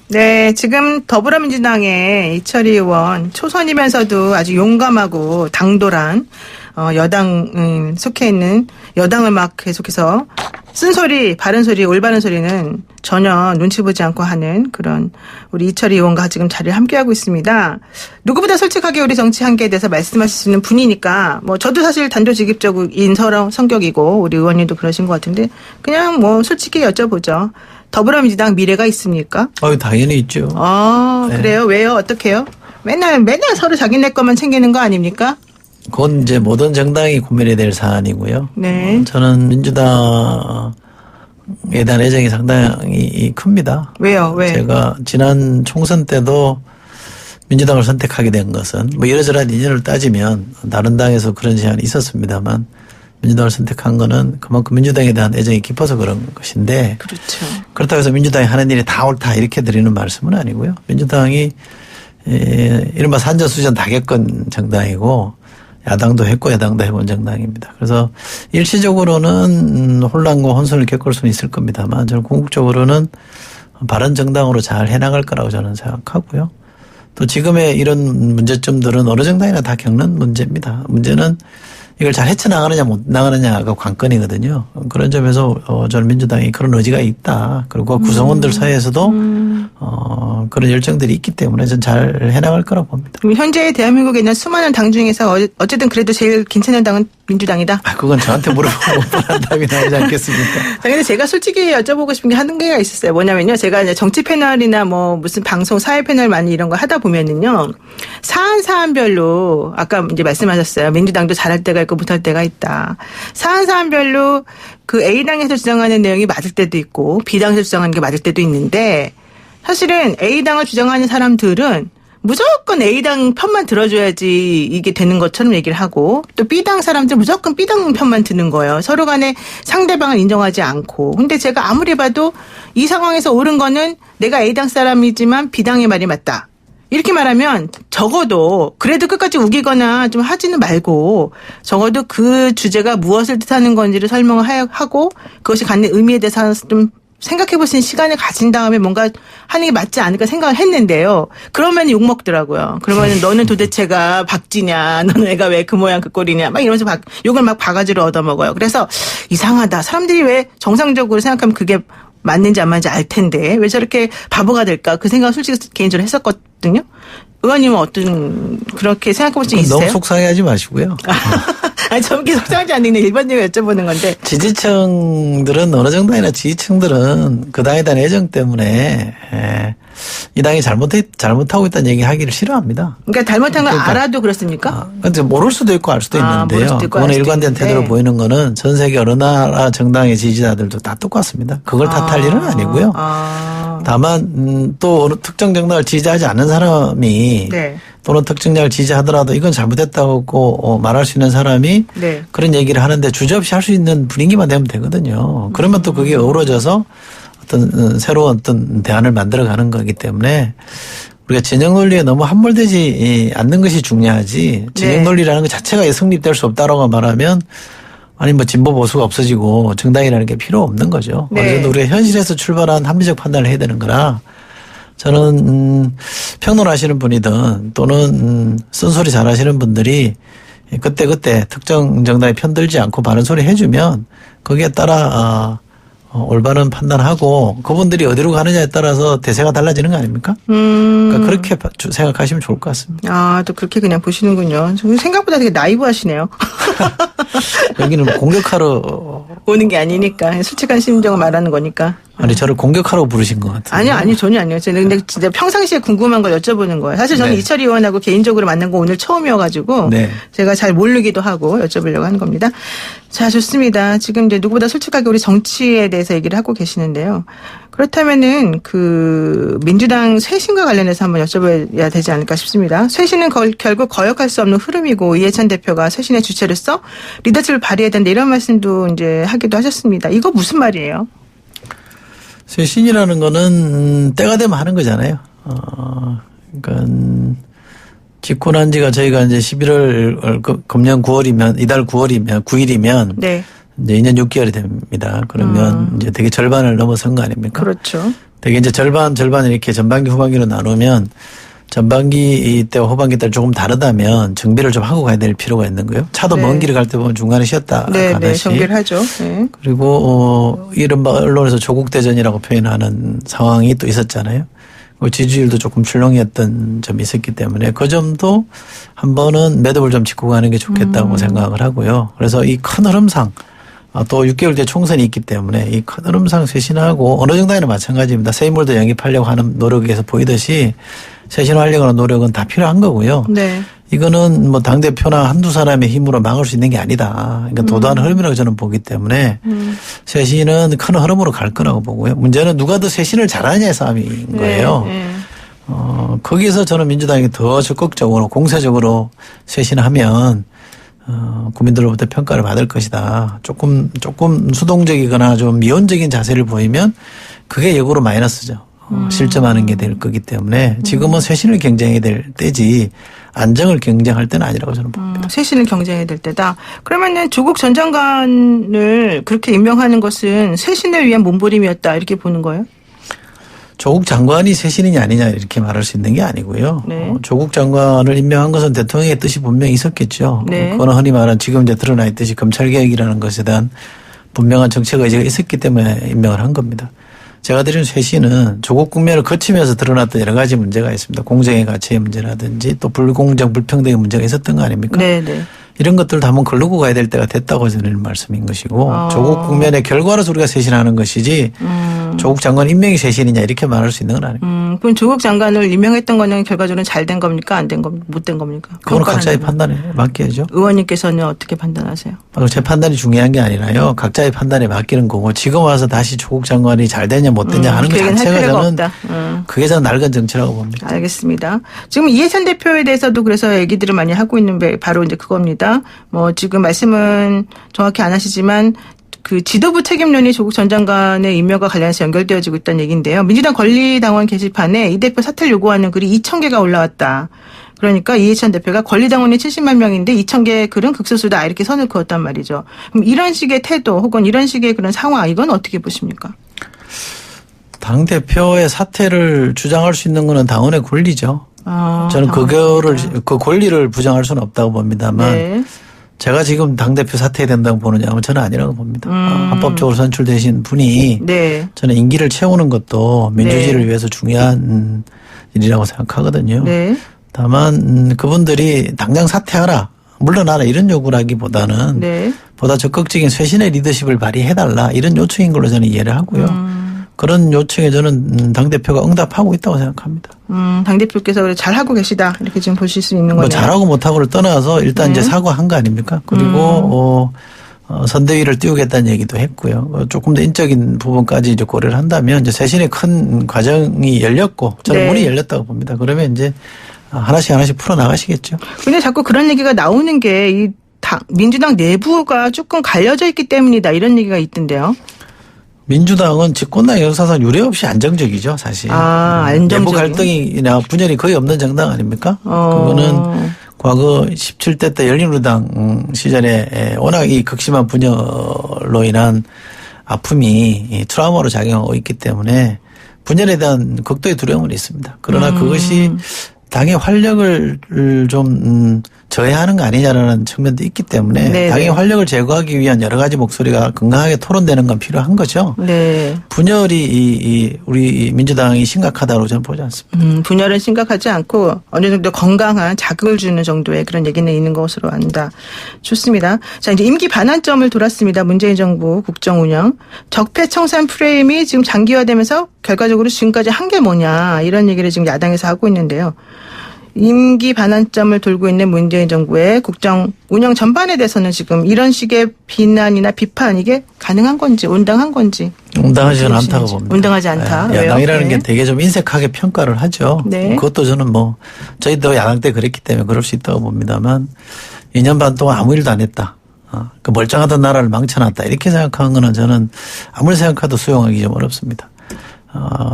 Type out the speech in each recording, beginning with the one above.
네, 지금 더불어민주당의 이철희 의원 초선이면서도 아주 용감하고 당돌한 여당 속해 있는 여당을 막 계속해서 쓴소리, 바른 소리, 올바른 소리는 전혀 눈치 보지 않고 하는 그런 우리 이철희 의원과 지금 자리를 함께하고 있습니다. 누구보다 솔직하게 우리 정치 한계에 대해서 말씀하실 수 있는 분이니까 뭐 저도 사실 단도직입적인 성격이고 우리 의원님도 그러신 것 같은데 그냥 뭐 솔직히 여쭤보죠. 더불어민주당 미래가 있습니까? 당연히 있죠. 네. 그래요? 왜요? 어떻게요? 맨날 서로 자기네 것만 챙기는 거 아닙니까? 그건 이제 모든 정당이 고민해야 될 사안이고요. 네. 저는 민주당에 대한 애정이 상당히 큽니다. 왜요? 왜? 제가 지난 총선 때도 민주당을 선택하게 된 것은 뭐 이러저러한 인연을 따지면 다른 당에서 그런 제안이 있었습니다만 민주당을 선택한 거는 그만큼 민주당에 대한 애정이 깊어서 그런 것인데. 그렇죠. 그렇다고 해서 민주당이 하는 일이 다 옳다 이렇게 드리는 말씀은 아니고요. 민주당이 이른바 산전수전 다 겪은 정당이고 야당도 했고 여당도 해본 정당입니다. 그래서 일시적으로는 혼란과 혼선을 겪을 수는 있을 겁니다만 저는 궁극적으로는 바른 정당으로 잘 해나갈 거라고 저는 생각하고요. 또 지금의 이런 문제점들은 어느 정당이나 다 겪는 문제입니다. 문제는 이걸 잘 헤쳐나가느냐 못 나가느냐가 관건이거든요. 그런 점에서 저는 민주당이 그런 의지가 있다. 그리고 구성원들 사이에서도 그런 열정들이 있기 때문에 저는 잘 해나갈 거라고 봅니다. 현재 대한민국에 있는 수많은 당 중에서 어쨌든 그래도 제일 괜찮은 당은 민주당이다. 그건 저한테 물어보고 뻔한 답이 나오지 않겠습니까? 근데 제가 솔직히 여쭤보고 싶은 게 한 개가 있었어요. 뭐냐면요. 제가 이제 정치 패널이나 뭐 무슨 방송 사회 패널 많이 이런 거 하다 보면은요. 사안별로 아까 이제 말씀하셨어요. 민주당도 잘할 때가 있고 못할 때가 있다. 사안별로 그 A당에서 주장하는 내용이 맞을 때도 있고 B당에서 주장하는 게 맞을 때도 있는데 사실은 A당을 주장하는 사람들은 무조건 A당 편만 들어줘야지 이게 되는 것처럼 얘기를 하고 또 B당 사람들 무조건 B당 편만 드는 거예요. 서로 간에 상대방을 인정하지 않고. 근데 제가 아무리 봐도 이 상황에서 옳은 거는 내가 A당 사람이지만 B당의 말이 맞다. 이렇게 말하면 적어도 그래도 끝까지 우기거나 좀 하지는 말고 적어도 그 주제가 무엇을 뜻하는 건지를 설명을 하고 그것이 갖는 의미에 대해서 좀 생각해 볼 수 있는 시간을 가진 다음에 뭔가 하는 게 맞지 않을까 생각을 했는데요. 그러면 욕먹더라고요. 그러면 너는 도대체가 박쥐냐, 너는 애가 왜 그 모양 그 꼴이냐, 막 이러면서 욕을 막 바가지로 얻어먹어요. 그래서 이상하다. 사람들이 왜 정상적으로 생각하면 그게 맞는지 안 맞는지 알 텐데 왜 저렇게 바보가 될까? 그 생각을 솔직히 개인적으로 했었거든요. 의원님은 어떤 그렇게 생각해 본 적 있으세요? 너무 속상해하지 마시고요. 아니, 저렇게 속상하지 않는 일반적으로 여쭤보는 건데. 지지층들은 어느 정도이나 지지층들은 그 당에 대한 애정 때문에 이 당이 잘못하고 있다는 얘기 하기를 싫어합니다. 그러니까 잘못한 걸 알아도 그렇습니까? 근데 모를 수도 있고 알 수도 있는데요. 그거는 일관된 태도로 보이는 거는 전 세계 어느 나라 정당의 지지자들도 다 똑같습니다. 그걸 탓할 일은 아니고요. 다만 또 어느 특정 정당을 지지하지 않는 사람이 네. 또는 특정 정당을 지지하더라도 이건 잘못했다고 말할 수 있는 사람이 네. 그런 얘기를 하는데 주저없이 할 수 있는 분위기만 되면 되거든요. 그러면 또 그게 어우러져서 어떤 새로운 어떤 대안을 만들어가는 거기 때문에 우리가 진영 논리에 너무 함몰되지 않는 것이 중요하지 진영 논리라는 것 자체가 성립될 수 없다라고 말하면 아니 뭐 진보 보수가 없어지고 정당이라는 게 필요 없는 거죠. 네. 어느 정도 우리가 현실에서 출발한 합리적 판단을 해야 되는 거라 저는 평론하시는 분이든 또는 쓴소리 잘하시는 분들이 그때 특정 정당에 편들지 않고 바른 소리 해주면 거기에 따라 올바른 판단하고 그분들이 어디로 가느냐에 따라서 대세가 달라지는 거 아닙니까? 그러니까 그렇게 생각하시면 좋을 것 같습니다. 아, 또 그렇게 그냥 보시는군요. 생각보다 되게 나이브하시네요. 여기는 공격하러 오는 게 아니니까 솔직한 심정을 말하는 거니까. 아니 저를 공격하러 부르신 것 같아요. 아니요 전혀 아니에요. 저는 근데 진짜 평상시에 궁금한 걸 여쭤보는 거예요. 사실 저는 이철희 의원하고 개인적으로 만난 거 오늘 처음이어가지고 제가 잘 모르기도 하고 여쭤보려고 하는 겁니다. 자, 좋습니다. 지금 이제 누구보다 솔직하게 우리 정치에 대해서 얘기를 하고 계시는데요. 그렇다면은 그 민주당 쇄신과 관련해서 한번 여쭤봐야 되지 않을까 싶습니다. 쇄신은 결국 거역할 수 없는 흐름이고 이해찬 대표가 쇄신의 주체로서 리더십을 발휘해야 된다 이런 말씀도 이제 하기도 하셨습니다. 이거 무슨 말이에요? 쇄신이라는 거는 때가 되면 하는 거잖아요. 그러니까 집권 한 지가 저희가 이제 11월 금년 9월이면 이달 9일이면 네. 이제 2년 6개월이 됩니다. 그러면 이제 되게 절반을 넘어선 거 아닙니까? 그렇죠. 되게 이제 절반 이렇게 전반기 후반기로 나누면 전반기 때와 후반기 때 조금 다르다면 정비를 좀 하고 가야 될 필요가 있는 거예요. 차도 네. 먼 길을 갈 때 보면 중간에 쉬었다 네, 가듯이. 정비를 하죠. 네. 그리고 이른바 언론에서 조국 대전이라고 표현하는 상황이 또 있었잖아요. 지지율도 조금 출렁이었던 점이 있었기 때문에 그 점도 한 번은 매듭을 좀 짚고 가는 게 좋겠다고 생각을 하고요. 그래서 이 큰 흐름상 또 6개월 뒤에 총선이 있기 때문에 이 큰 흐름상 쇄신하고 어느 정도에는 마찬가지입니다. 새 인물도 영입하려고 하는 노력에서 보이듯이 쇄신하려고 하는 노력은 다 필요한 거고요. 네. 이거는 뭐 당대표나 한두 사람의 힘으로 막을 수 있는 게 아니다. 그러니까 도도한 흐름이라고 저는 보기 때문에 쇄신은 큰 흐름으로 갈 거라고 보고요. 문제는 누가 더 쇄신을 잘하느냐의 싸움인 거예요. 네. 거기서 저는 민주당이 더 적극적으로 공세적으로 쇄신하면 국민들로부터 평가를 받을 것이다. 조금 수동적이거나 좀 미온적인 자세를 보이면 그게 역으로 마이너스죠. 실점하는 게 될 거기 때문에 지금은 쇄신을 경쟁해야 될 때지 안정을 경쟁할 때는 아니라고 저는 봅니다. 쇄신을 경쟁해야 될 때다. 그러면은 조국 전 장관을 그렇게 임명하는 것은 쇄신을 위한 몸부림이었다 이렇게 보는 거예요? 조국 장관이 쇄신이냐 아니냐 이렇게 말할 수 있는 게 아니고요. 네. 조국 장관을 임명한 것은 대통령의 뜻이 분명히 있었겠죠. 네. 그거는 흔히 말하는 지금 이제 드러나 있듯이 검찰개혁이라는 것에 대한 분명한 정책 의지가 있었기 때문에 임명을 한 겁니다. 제가 드린 쇄신은 조국 국면을 거치면서 드러났던 여러 가지 문제가 있습니다. 공정의 가치의 문제라든지 또 불공정 불평등의 문제가 있었던 거 아닙니까? 네, 네. 이런 것들도 한번 걸르고 가야 될 때가 됐다고 드리는 말씀인 것이고 조국 국면의 결과로서 우리가 쇄신하는 것이지 조국 장관 임명이 쇄신이냐 이렇게 말할 수 있는 건 아닙니다. 그럼 조국 장관을 임명했던 거는 결과적으로 잘 된 겁니까? 안 된 겁니까? 못 된 겁니까? 그건 각자의 판단에 맡겨야죠. 의원님께서는 어떻게 판단하세요? 제 판단이 중요한 게 아니라요. 각자의 판단에 맡기는 거고 지금 와서 다시 조국 장관이 잘 되냐 못 되냐 하는 것 자체가 저는 그게 저는 낡은 정치라고 봅니다. 알겠습니다. 지금 이해찬 대표에 대해서도 그래서 얘기들을 많이 하고 있는 게 바로 이제 그겁니다. 뭐 지금 말씀은 정확히 안 하시지만 그 지도부 책임론이 조국 전 장관의 임명과 관련해서 연결되어지고 있다는 얘기인데요. 민주당 권리당원 게시판에 이 대표 사퇴를 요구하는 글이 2,000개가 올라왔다. 그러니까 이해찬 대표가 권리당원이 70만 명인데 2,000개의 글은 극소수다 이렇게 선을 그었단 말이죠. 그럼 이런 식의 태도 혹은 이런 식의 그런 상황 이건 어떻게 보십니까? 당 대표의 사퇴를 주장할 수 있는 것은 당원의 권리죠. 저는 그 권리를 부정할 수는 없다고 봅니다만 네. 제가 지금 당대표 사퇴해야 된다고 보느냐 하면 저는 아니라고 봅니다. 합법적으로 선출되신 분이 네. 저는 임기를 채우는 것도 민주주의를 위해서 중요한 일이라고 생각하거든요. 네. 다만 그분들이 당장 사퇴하라 물러나라 이런 요구라기보다는 네. 보다 적극적인 쇄신의 리더십을 발휘해달라 이런 요청인 걸로 저는 이해를 하고요. 그런 요청에 저는 당대표가 응답하고 있다고 생각합니다. 당대표께서 잘하고 계시다. 이렇게 지금 보실 수 있는 거네요. 뭐 잘하고 못하고를 떠나서 일단 이제 사과한 거 아닙니까? 그리고 선대위를 띄우겠다는 얘기도 했고요. 조금 더 인적인 부분까지 이제 고려를 한다면 이제 쇄신의 큰 과정이 열렸고 저는 네. 문이 열렸다고 봅니다. 그러면 이제 하나씩 풀어 나가시겠죠. 근데 자꾸 그런 얘기가 나오는 게 이 민주당 내부가 조금 갈려져 있기 때문이다. 이런 얘기가 있던데요. 민주당은 집권당 역사상 유례 없이 안정적이죠, 사실. 안정적이요? 내부 갈등이나 분열이 거의 없는 정당 아닙니까? 그거는 과거 17대 때 열린우리당 시절에 워낙 이 극심한 분열로 인한 아픔이 트라우마로 작용하고 있기 때문에 분열에 대한 극도의 두려움은 있습니다. 그러나 그것이 당의 활력을 좀 저해하는 거 아니냐라는 측면도 있기 때문에 네네. 당의 활력을 제거하기 위한 여러 가지 목소리가 건강하게 토론되는 건 필요한 거죠. 네. 분열이 우리 민주당이 심각하다고 저는 보지 않습니다. 분열은 심각하지 않고 어느 정도 건강한 자극을 주는 정도의 그런 얘기는 있는 것으로 안다. 좋습니다. 자, 이제 임기 반환점을 돌았습니다. 문재인 정부 국정 운영. 적폐청산 프레임이 지금 장기화되면서 결과적으로 지금까지 한 게 뭐냐 이런 얘기를 지금 야당에서 하고 있는데요. 임기 반환점을 돌고 있는 문재인 정부의 국정 운영 전반에 대해서는 지금 이런 식의 비난이나 비판 이게 가능한 건지 온당한 건지. 온당하지는 않다고 봅니다. 온당하지 않다. 네. 야당이라는 네. 게 되게 좀 인색하게 평가를 하죠. 네. 그것도 저는 뭐 저희도 야당 때 그랬기 때문에 그럴 수 있다고 봅니다만 2년 반 동안 아무 일도 안 했다. 그 멀쩡하던 나라를 망쳐놨다. 이렇게 생각하는 거는 저는 아무리 생각해도 수용하기 좀 어렵습니다.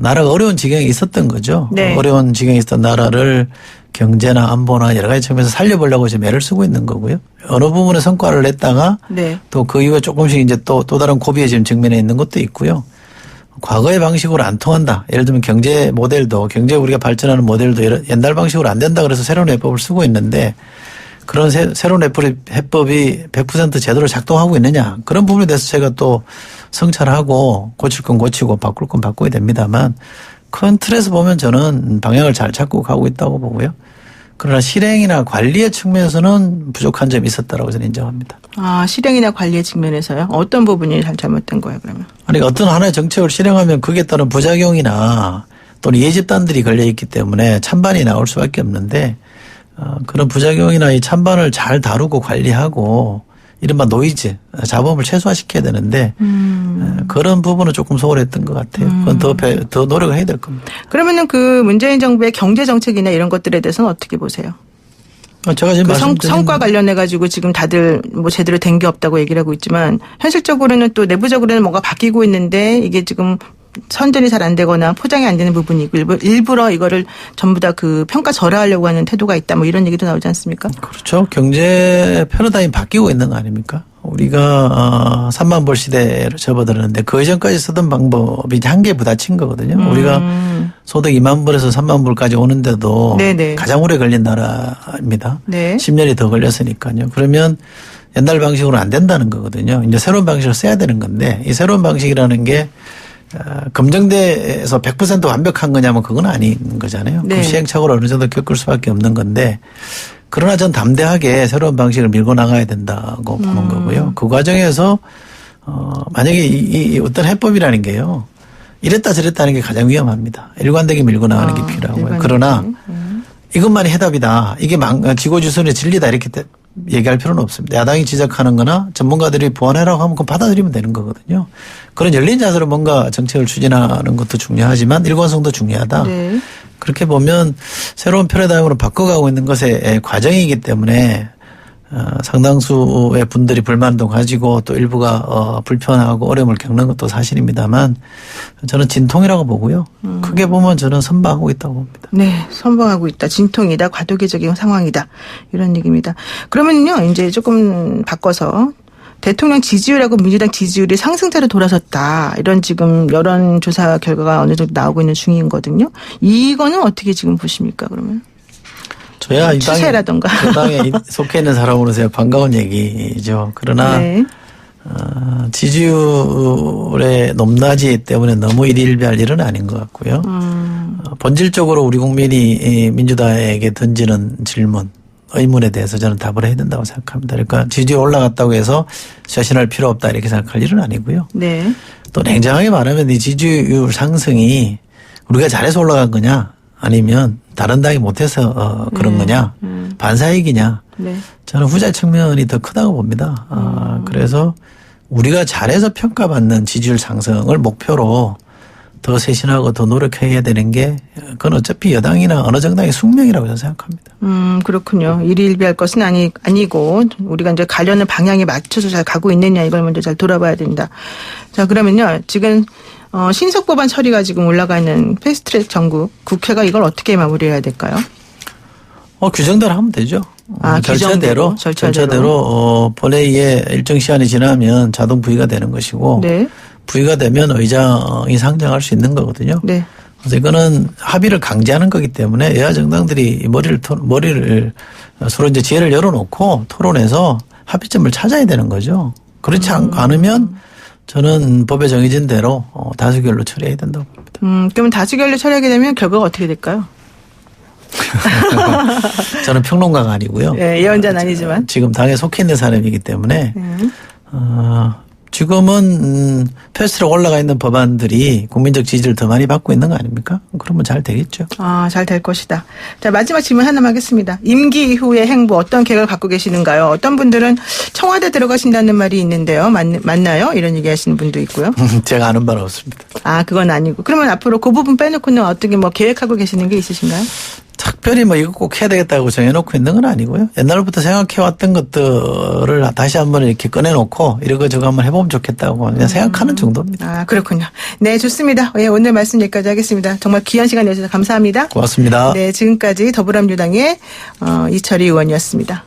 나라가 어려운 지경에 있었던 거죠. 네. 어려운 지경에 있었던 나라를 경제나 안보나 여러 가지 측면에서 살려보려고 지금 애를 쓰고 있는 거고요. 어느 부분에 성과를 냈다가 네. 또 그 이후에 조금씩 이제 또 다른 고비에 지금 직면해 있는 것도 있고요. 과거의 방식으로 안 통한다. 예를 들면 경제 모델도 경제 우리가 발전하는 모델도 옛날 방식으로 안 된다 그래서 새로운 해법을 쓰고 있는데 그런 새로운 해법이 100% 제대로 작동하고 있느냐. 그런 부분에 대해서 제가 또 성찰하고 고칠 건 고치고 바꿀 건 바꿔야 됩니다만 큰 틀에서 보면 저는 방향을 잘 잡고 가고 있다고 보고요. 그러나 실행이나 관리의 측면에서는 부족한 점이 있었다라고 저는 인정합니다. 아, 실행이나 관리의 측면에서요? 어떤 부분이 잘 잘못된 거예요, 그러면? 아니, 어떤 하나의 정책을 실행하면 그게 따른 부작용이나 또는 예집단들이 걸려 있기 때문에 찬반이 나올 수밖에 없는데 그런 부작용이나 이 찬반을 잘 다루고 관리하고 이른바 노이즈, 잡음을 최소화시켜야 되는데 그런 부분은 조금 소홀했던 것 같아요. 그건 더 노력을 해야 될 겁니다. 그러면은 그 문재인 정부의 경제 정책이나 이런 것들에 대해서는 어떻게 보세요? 제가 지금 그 성과 관련해 가지고 지금 다들 뭐 제대로 된 게 없다고 얘기를 하고 있지만 현실적으로는 또 내부적으로는 뭔가 바뀌고 있는데 이게 지금 선전이 잘 안 되거나 포장이 안 되는 부분이 있고 일부러 이거를 전부 다 그 평가 절하하려고 하는 태도가 있다 뭐 이런 얘기도 나오지 않습니까? 그렇죠. 경제 패러다임이 바뀌고 있는 거 아닙니까? 우리가 3만 불 시대로 접어들었는데 그 이전까지 쓰던 방법이 한계에 부딪힌 거거든요. 우리가 소득 2만 불에서 3만 불까지 오는데도 네네. 가장 오래 걸린 나라입니다. 네. 10년이 더 걸렸으니까요. 그러면 옛날 방식으로 안 된다는 거거든요. 이제 새로운 방식을 써야 되는 건데 이 새로운 방식이라는 게 검증돼서 100% 완벽한 거냐면 그건 아닌 거잖아요. 네. 그 시행착오를 어느 정도 겪을 수밖에 없는 건데 그러나 전 담대하게 새로운 방식을 밀고 나가야 된다고 보는 거고요. 그 과정에서 만약에 이 어떤 해법이라는 게요. 이랬다 저랬다는 게 가장 위험합니다. 일관되게 밀고 나가는 게 필요하고요. 그러나 이것만이 해답이다. 이게 지고지선의 진리다 이렇게 얘기할 필요는 없습니다. 야당이 지적하는 거나 전문가들이 보완해라고 하면 그건 받아들이면 되는 거거든요. 그런 열린 자세로 뭔가 정책을 추진하는 것도 중요하지만 일관성도 중요하다. 네. 그렇게 보면 새로운 패러다임으로 바꿔가고 있는 것의 과정이기 때문에 상당수의 분들이 불만도 가지고 또 일부가 불편하고 어려움을 겪는 것도 사실입니다만 저는 진통이라고 보고요. 크게 보면 저는 선방하고 있다고 봅니다. 네, 선방하고 있다. 진통이다. 과도기적인 상황이다. 이런 얘기입니다. 그러면요, 이제 조금 바꿔서 대통령 지지율하고 민주당 지지율이 상승세로 돌아섰다. 이런 지금 여론조사 결과가 어느 정도 나오고 있는 중이거든요. 이거는 어떻게 지금 보십니까, 그러면? 저야 이 추세라던가. 당에 속해 있는 사람으로서 반가운 얘기죠. 그러나 네. 지지율의 높낮이 때문에 너무 일희일비할 일은 아닌 것 같고요. 본질적으로 우리 국민이 민주당에게 던지는 질문, 의문에 대해서 저는 답을 해야 된다고 생각합니다. 그러니까 지지율 올라갔다고 해서 쇄신할 필요 없다 이렇게 생각할 일은 아니고요. 네. 또 냉정하게 말하면 이 지지율 상승이 우리가 잘해서 올라간 거냐 아니면 다른 당이 못해서 그런 거냐 반사이익이냐 네. 저는 후자 측면이 더 크다고 봅니다. 그래서 우리가 잘해서 평가받는 지지율 상승을 목표로 더 쇄신하고 더 노력해야 되는 게 그건 어차피 여당이나 어느 정당의 숙명이라고 저는 생각합니다. 그렇군요. 일희일비할 것은 아니고 우리가 이제 가려는 방향에 맞춰서 잘 가고 있느냐 이걸 먼저 잘 돌아봐야 된다. 자, 그러면요. 지금 신속 법안 처리가 지금 올라가 있는 패스트트랙 정국 국회가 이걸 어떻게 마무리해야 될까요? 규정대로 하면 되죠. 절차대로 본회의에 일정 시간이 지나면 자동 부의가 되는 것이고 네. 부의가 되면 의장이 상정할 수 있는 거거든요. 네. 그래서 이거는 합의를 강제하는 거기 때문에 여야 정당들이 머리를 서로 이제 지혜를 열어놓고 토론해서 합의점을 찾아야 되는 거죠. 그렇지 않으면 저는 법에 정해진 대로 다수결로 처리해야 된다고 봅니다. 그러면 다수결로 처리하게 되면 결과가 어떻게 될까요? 저는 평론가가 아니고요. 네, 예언자는 아니지만. 지금 당에 속해 있는 사람이기 때문에 지금은 패스트트랙 올라가 있는 법안들이 국민적 지지를 더 많이 받고 있는 거 아닙니까? 그러면 잘 되겠죠. 잘 될 것이다. 자, 마지막 질문 하나만 하겠습니다. 임기 이후의 행보 어떤 계획을 갖고 계시는가요? 어떤 분들은 청와대 들어가신다는 말이 있는데요. 맞나요? 이런 얘기 하시는 분도 있고요. 제가 아는 바는 없습니다. 그건 아니고. 그러면 앞으로 그 부분 빼놓고는 어떻게 계획하고 계시는 게 있으신가요? 특별히 이거 꼭 해야 되겠다고 정해놓고 있는 건 아니고요. 옛날부터 생각해왔던 것들을 다시 한번 이렇게 꺼내놓고 이런 거 저거 한번 해보면 좋겠다고 그냥 생각하는 정도입니다. 그렇군요. 네, 좋습니다. 오늘 말씀 여기까지 하겠습니다. 정말 귀한 시간 내주셔서 감사합니다. 고맙습니다. 네, 지금까지 더불어민주당의 이철희 의원이었습니다.